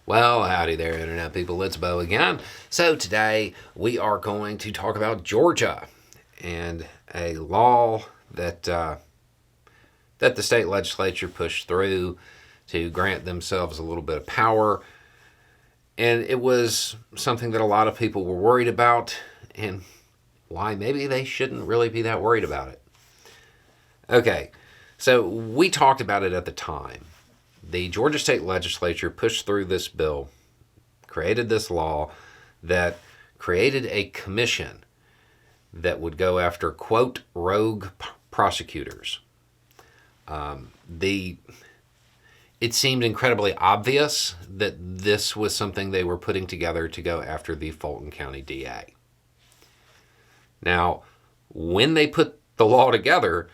Well, howdy there, Internet people. It's Bo again. So, today we are going to talk about Georgia and a law that the state legislature pushed through to grant themselves a little bit of power. And it was something that a lot of people were worried about, and why maybe they shouldn't really be that worried about it. Okay, so we talked about it at the time. The Georgia state legislature pushed through this bill, created this law that created a commission that would go after, quote, rogue prosecutors. It seemed incredibly obvious that this was something they were putting together to go after the Fulton County DA. Now, when they put the law together,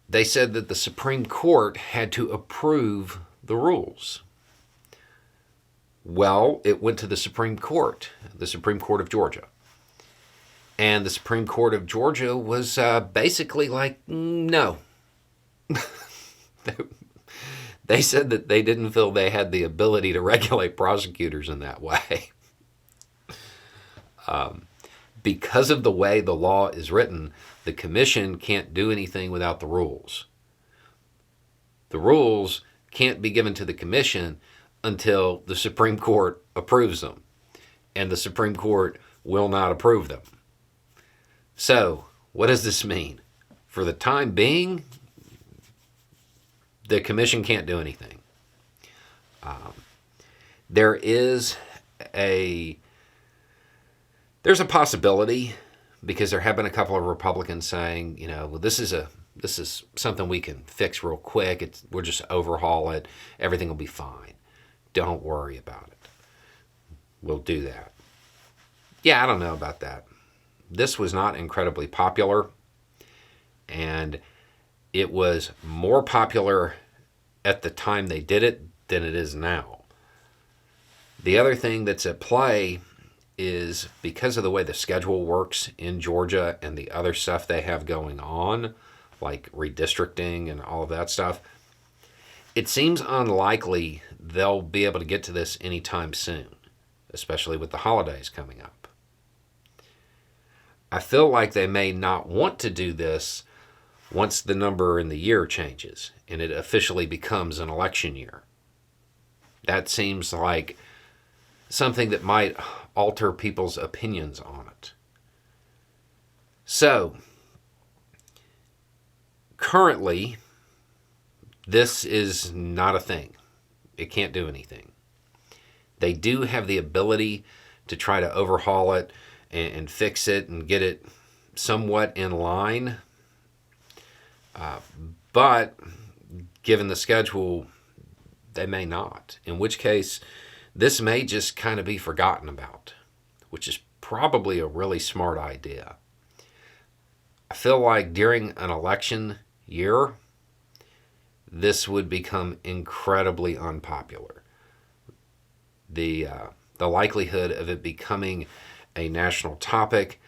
they said that the Supreme Court had to approve the rules. Well, it went to the Supreme Court of Georgia. And the Supreme Court of Georgia was basically like, no. They said that they didn't feel they had the ability to regulate prosecutors in that way. Because of the way the law is written, the commission can't do anything without the rules. The rules can't be given to the commission until the Supreme Court approves them, and the Supreme Court will not approve them. So, what does this mean? For the time being, the commission can't do anything. There's a possibility, because there have been a couple of Republicans saying, well, this is something we can fix real quick. We'll just overhaul it. Everything will be fine. Don't worry about it. We'll do that. Yeah, I don't know about that. This was not incredibly popular, and it was more popular at the time they did it than it is now. The other thing that's at play is because of the way the schedule works in Georgia and the other stuff they have going on, like redistricting and all of that stuff, it seems unlikely they'll be able to get to this anytime soon, especially with the holidays coming up. I feel like they may not want to do this once the number in the year changes and it officially becomes an election year. That seems like something that might alter people's opinions on it. So, currently, this is not a thing. It can't do anything. They do have the ability to try to overhaul it and fix it and get it somewhat in line. But given the schedule, they may not. In which case, this may just kind of be forgotten about, which is probably a really smart idea. I feel like during an election year, this would become incredibly unpopular. The likelihood of it becoming a national topic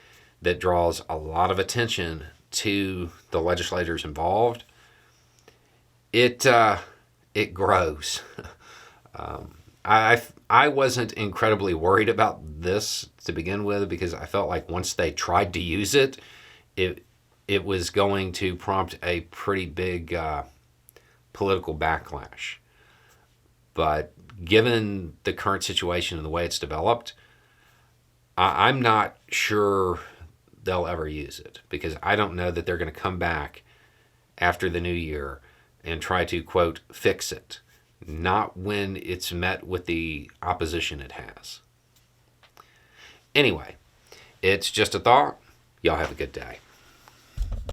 that draws a lot of attention to the legislators involved, it grows. I wasn't incredibly worried about this to begin with, because I felt like once they tried to use it, it was going to prompt a pretty big political backlash. But given the current situation and the way it's developed, I'm not sure they'll ever use it, because I don't know that they're going to come back after the new year and try to, quote, fix it. Not when it's met with the opposition it has. Anyway, it's just a thought. Y'all have a good day.